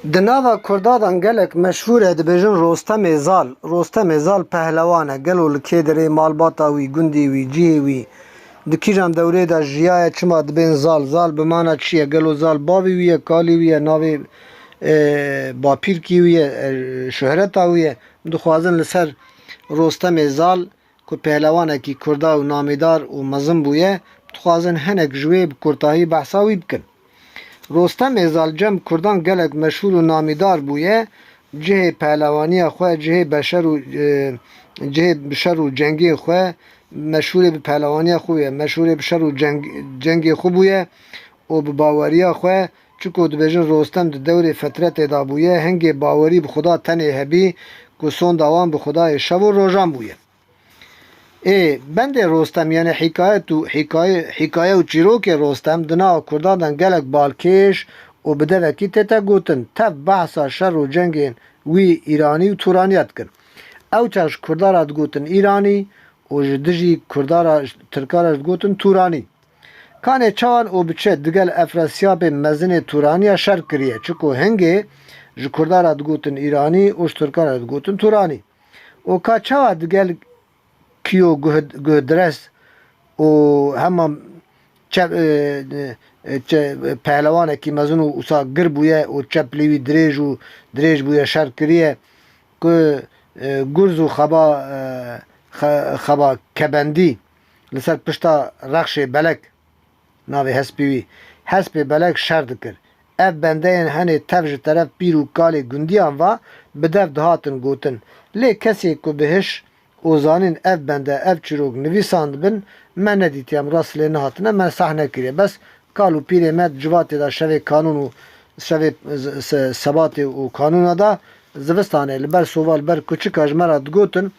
Di nava Kurdadan gelek meşhûr e dibêjin Rostemê Zal. Rostemê Zal pehlewan e. Gelo li Kêdirê malbata wî, gundê wî, cihê wî di kîjan dewrê de jiyaye çima dibên Zal. Zal bi mana çi ye? Gelo Zal bavê wî ye, kalê wî ye, navê bapîrkî wî ye, şohreta wî ye. Dixwazin li ser Rostemê Zal ku pehlewanekî Kurda û namêdar û mezin bûye, dixwazin hinek ji wê bi kurtahî behsa wî bikin. Rostemê Zal cem Kurdan gelek meşhûr û namîdar bûye, cihê pehlewaniya xwe, cihê bişer û cengê xwe meşhûrê bi pehlewaniya xwe ye, meşhûrê bi şer û cengê xwe bûye û bi baweriya xwe çiko dibêjin Rostem di dewrê fetretê da bûye, hingê bawerî bi Xuda tenê hebî ku sonda wan bi Xudayê şev û rojan bûye. Bendê Rostem yani hîkaye û çîrokê Rostem di nava Kurdadan gelek balkêş û bi devekî tête gotin. Tev behsa şer û cengên wî Îranî û Turanî dikin. Ew çar ji Kurdan re digotin Îranî û ji dijî Tirkan re digotin Turanî. Kanê çawan û biçe digel Efrasyabê mezinê Turanîya şer kiriye. Çiko hingê ji Kurdan re digotin Îranî û ji Tirkan re digotin Turanî. û ka çawa digel Kîyo guhdires û hema pehlewanekî mezin û wisa gir bûye û çeplê wî dirêj bûye şer kiriye ku gurz û xeba kebendî li ser pişta rexşê belek navê hespê wî hespê belek şer dikir. Ev bendeyên henê tev ji teref pîr û kalê gundiyan ve bi dev dihatin gotin. Lê kesê ku bi hiş û zanîn ev bende ev çîrok nivîsan dibin, me nedîtiyam rast lê nehatine, me sah nekiriye. Bes kal û pîrê me civatê da şevê kanûn û şevê sebatê û kanûna da zivistanê li ber sova li ber kuçika ji me re digotin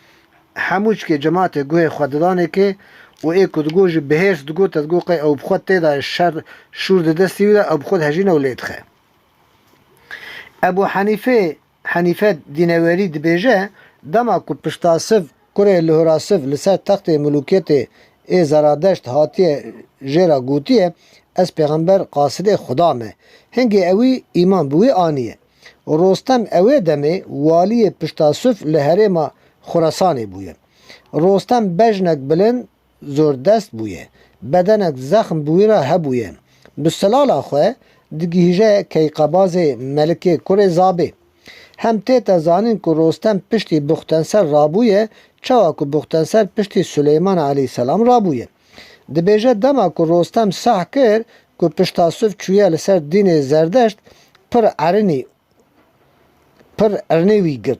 hemû çikê cemaatê guhê xwedidanekê û ê ku digo jî bihêrs digo te digo qey ew bi xwe tê de şer şûr di destî wî de ew bi xwe hejîne û lê dixe. Ebu Henife dînewerî dibêje dema ku pişta siv kurê lihora siv li ser textê milûkiyetê ê zeradeşt hatiye jêra gotiye ez pêxember qasidê Xuda me. Hingê ewî îman bi wî aniye. Rostem ewê demê waliyê pişta siv li herêma Xurasanê bûye. Rostem bejnek bilind zordest bûye. Bedenek zexm bi wî re hebûye. Bi silala xwe digihîje Keyqebazê Melikê kurê Zabê. Hem tête zanîn ku Rostem piştî Buxtenser rabûye, çawa ku Buxtenser piştî Süleyman aleyhisselam rabûye. Dibêje dema ku Rostem sah kir ku pişta siv çûye li ser dînê zerdeşt pir ernê wî girt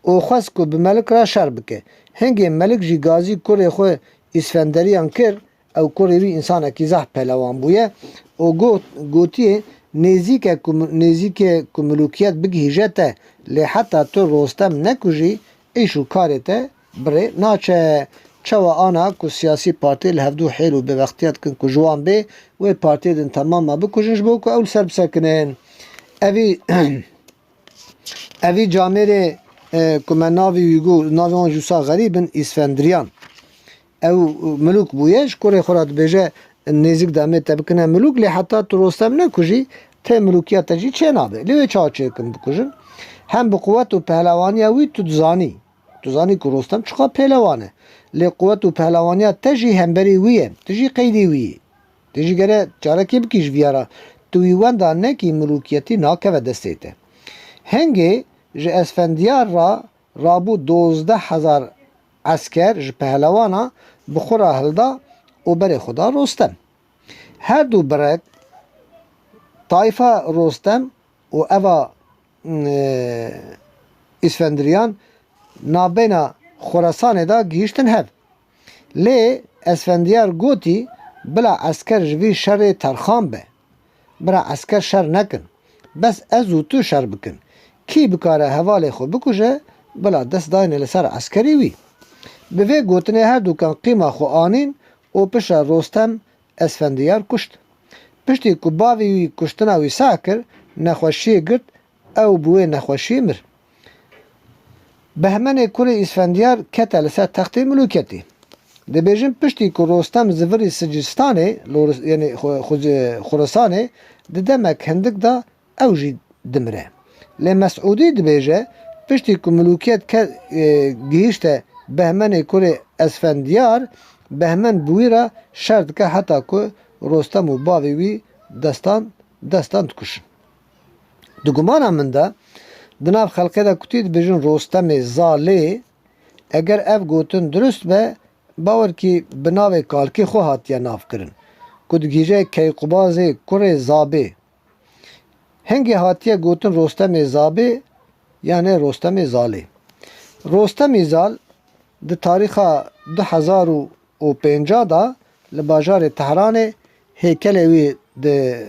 û xwest ku bi Melik re şer bike. Hingê Melik jî gazî kurê xwe îsfenderiyan kir, ew kurê wî însanekî zeh pehlewan bûye û gotiye nêzîkê ku milûkiyet bigihîje te lê heta tu Rostem nekujî êş û karê te birê naçe. Çawa ana ku siyasî partî li hevdû hêl û bêwextiya dikin ku ji wan bê wê partiyê din temama bikujin ji bo ku ew li ser bisekinin. Evî camerê ku me navê wî got navê wan jî wisa xerîbin îsfendiriyan. Ew milûk bûye ji kurê xwe re dibêje nêzik demê te bikine milûk lê heta tu Rostem nekujî tê milûkiya te jî çê nabe. Lê wê çawa çêkin bikujin? Hem bi quwet û pehlewaniya wî tu dizanî. Tu zanî ku Rostem çiqa pehlewan e. Lê quwet û pehlewaniya te jî hemberî wî ye. Tu jî qeydî wî yî. Tu jî gere carekê bikî ji vîya re. Tu wî wenda nekî milûkiyetî nakeve destê te. Hingê ji Esfendiyar re rabû 12,000 esker ji pehlewana bi xwe re hilda û berê xwe da Rostem. Her du birek tayfa Rostem û eva îsfendiriyan navbêhna Xurasanê da gihîştin hev. Lê Esfendiyar gotî bila esker ji vî şerê terxan be. Bila esker şer nekin. Bes ez û tu şer bikin. Kî bikare hevalê xwe bikuje bila dest dayîne li ser eskerî wî. Bi vê gotinê her dukan qîma xwe anîn û pişa Rostem Esfendiyar kuşt. Piştî ku bavê wî kuştina wî sah kir, nexweşiyê girt, ew bi wê nexweşiyê mir. Behmenê kurê İsfendiyar kete li ser textê milûkiyetê. Dibêjin piştî ku Rostem zivirî Sicistanê yani Xurasanê di demek hindik da ew jî dimire. لی مسعودی دبیجه پشتی که ملوکیت گیشته بهمن کوری اسفندیار بهمن بوی را شرط که حتی که رستم و باوی وی دستان کشن. دو گمان من ده دناف خلقه ده کتید بجن رستم زاله اگر اف گوتن درست به باور کی بناو کالکی خو هاتیه ناف کرن کد گیجه کیقباز کوری زابه هنگی هاتیه گوتن رستم زابه یعنی رستم زاله. رستم زال ده تاریخ 2050 دا لباجار تهران هیکل وی ده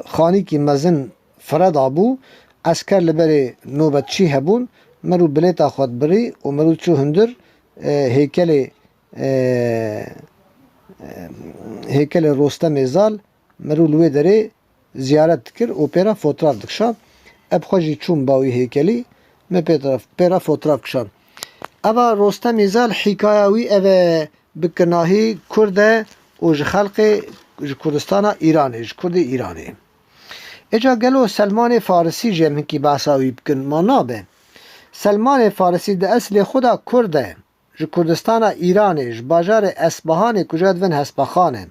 خانی کی مزن فرد آبو اسکر لبری نوبتچی هبون مرو بلیتا خود بری و مرو چو هندر هیکل رستم زال مرو لوی داره زیارت کر و پیرا فوتراف دکشان اب خوشی چون باوی هیکلی me pêra fotoğraf kişan. Eva Rostem Zal hikayewî ev bi kinahî Kurd e û ji xelkê ji Kurdistana Îranê ji Kurdê Îranê. Eca gelo Selmanê Farisî jê em hinkî behsa wî bikin ma nabe. Selmanê Farisî di eslê xwe de Kurd e ji Kurdistana Îranê ji bajarê Esbahanê ku jê divin Hespaxan e.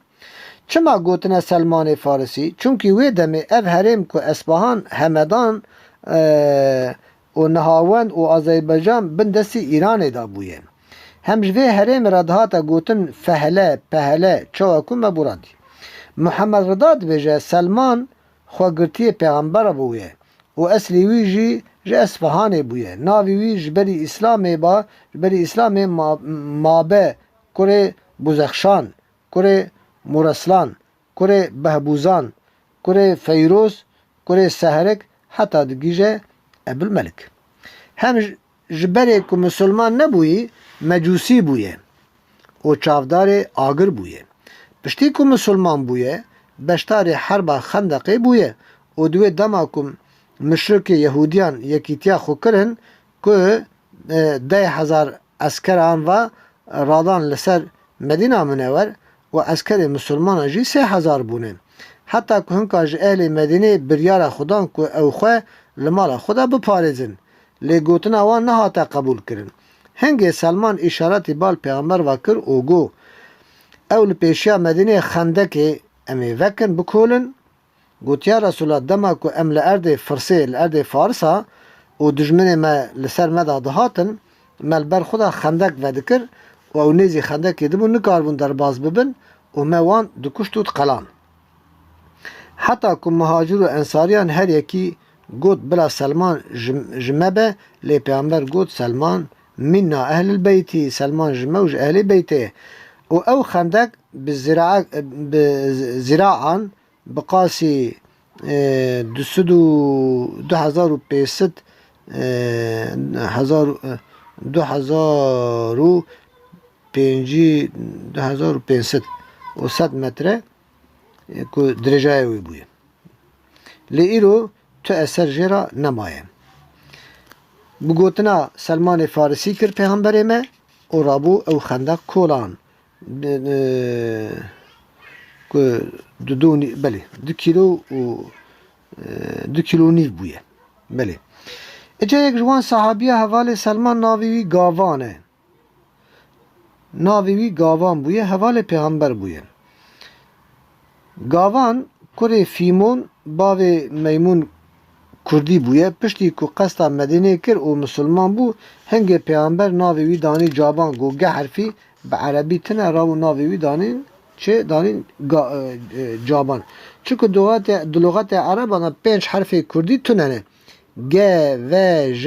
Çima gotine Selmanê Farisî? Çunkî wê demê ev herêm ku Esbahan Hemedan و نهاوند و آذربایجان بن دستی ایران دا بویه. هم جوه هرم ردهاتا گوتن فهله پهله چواکو مبورادی. محمد رضا دبیجه سلمان خواگرتی پیغمبر بویه و اصلی وی جی اصفهان بویه. ناوی وی جبری اسلام با جبری اسلام مابه کره بوزخشان کره مرسلان کره بهبوزان کره فیروز کره سهرک حتی دگیجه ابل ملک. هم جبری که مسلمان نبویی مجوسی بویه و چافدار آگر بویه. پشتی که مسلمان بویه بشتار حرب خندقی بویه و دوی دما که مشرک یهودیان یکیتیا خو کرن که 10,000 اسکران و رادان لسر مدینه منور و اسکر مسلمان جی 3,000 بونه. حتی که هنکا جی اهل مدینه بریار خودان که او خواه لمال خدا بپارزن لی گوتن آوان نهاتا قبول کرن. هنگی سلمان اشارتی بال پیغمبر وکر او گو اول پیشیا مدینه خندکی امی وکن بکولن گوتیا رسول دما که ام لارد فرسی لارد فارسا و دجمن ما لسر مدا دهاتن ملبر خدا خندک ودکر و او نیزی خندکی دبون نکاربون در باز ببن و موان دکشتوت قلان. حتی که مهاجر و انصاریان هر یکی گوت بلا سلمان جمبه لی پیامبر گوت سلمان منا اهل البيتي سلمان جموج اهل بيته و او خندق بزراعا بقاسي 2500 و 100 متره که درجه وی بویه لی ایرو تو اثر جرا نمایه. بگوتنا سلمان فارسی کر پیغمبر ما و رابو او خندق کولان که بله 2 کیلو و 2 کیلو نیف بویه. بله اجا یک جوان صحابیه حوال سلمان ناویوی گاوانه ناویوی گاوان بویه حوال پیغمبر بویه. گاوان کره فیمون باوی میمون کردی بویه پشتی که قصد مدینه کر و مسلمان بو هنگ پیامبر ناوی وی دانی جابان گوگه حرفی به عربی تنه راو ناوی وی دانین چه دانین جابان چون دو لغت عربانه 5 حرف کردی تننه گ و ج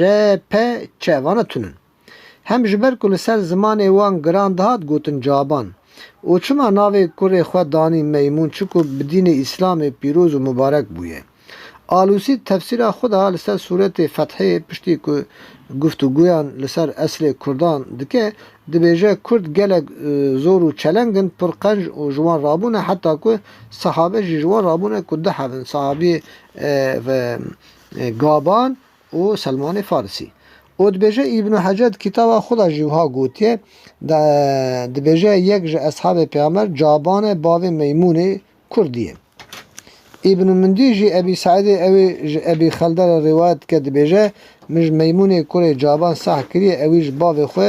پ چه وانه تنن هم جبر کل سر زمان وان گراند هات گوتن جابان و چما ناوی کره خود دانی میمون چکو بدین اسلام پیروز و مبارک بویه. آلوسی تفسیر خدا لسر صورت فتحه پشتی که گفتگویان لسر اصل کردان دکه دبیجه کرد گلک زور و چلنگن پر قنج و جوان رابونه حتی که صحابه جوان رابونه که ده حوین صحابه گابان و سلمان فارسی و دبیجه ابن حجر کتاب خدا جوها گوتیه دبیجه یک اصحاب پیامبر جابان باو میمون کردیه. ابن مندی جی ابی سعید اوی ابی خلدر روایت کد بیجه مج میمون کوری جابان صح کریه اویش باو خو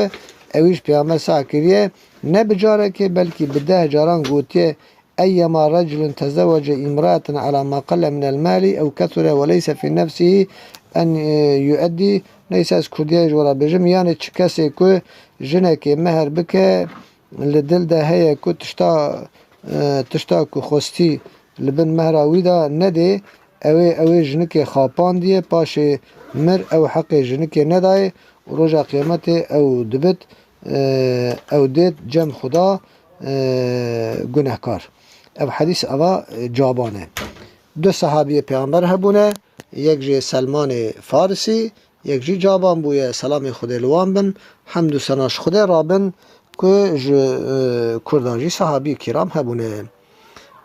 اویش پیامبر صح کریه نه بجاره که بلکه بده جاران گوتیه أيما رجل تزوج امرأة على ما قل من المال أو كثر وليس في نفسه أن يؤدي ليس اسكودياج ولا بجم يعني تشكاسي كو جنك مهر بك لدل ده هي كو تشتا كو خوستي لبن مهرا ويدا ندي اوي جنك خاپان دي پاشي مر او حق جنك نداي ورجا قيامته او دبت او ديت جم خدا گناهکار او حدیث اوا جابانه دو صحابی پیامبر هبونه یک جی سلمان فارسی یک جی جابان بویه سلام خدا لوان بن حمد و سناش خدا رابن که کردان جی صحابی کرام هبونه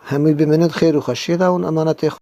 همید بمند خیر و خشیده و امانت